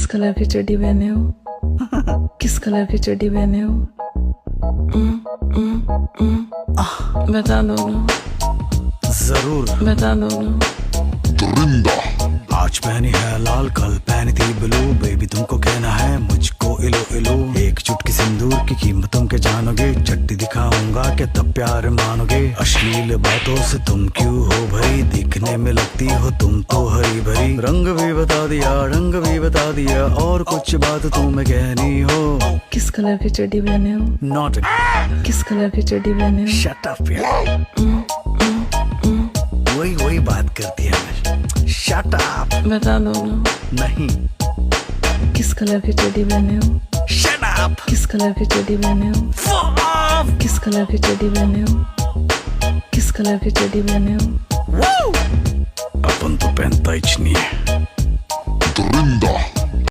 Colour की चड्डी पहने हो? किस कलर की चड्डी पहने हो? बता दो ना, जरूर बता दो ना। आज पहनी है लाल, कल पहनी थी ब्लू। बेबी तुमको कहना है मुझको इलो इलो। एक चुटकी सिंदूर की कीमत तुम के जानोगे। चट्टी दिखाऊंगा कि तब प्यार मानोगे। अश्लील बातों से तुम क्यों हो भरी, दिखने में लगती हो तुम तो हरी भरी। रंग भी बता दिया, रंग भी बता दिया, और कुछ बात तुम्हें कहनी हो। किस कलर की चड्डी पहने हो? नॉट किस कलर की चड्डी पहने हो? शट अप यार, वही बात करती है। Shut up. बता दो ना, नहीं। किस कलर की चड्डी पहने हो? Shut up. किस कलर की चड्डी पहने हो? किस कलर की चड्डी पहने हो? किस कलर की चड्डी पहने हो? अपन तो पहनता ही नहीं है।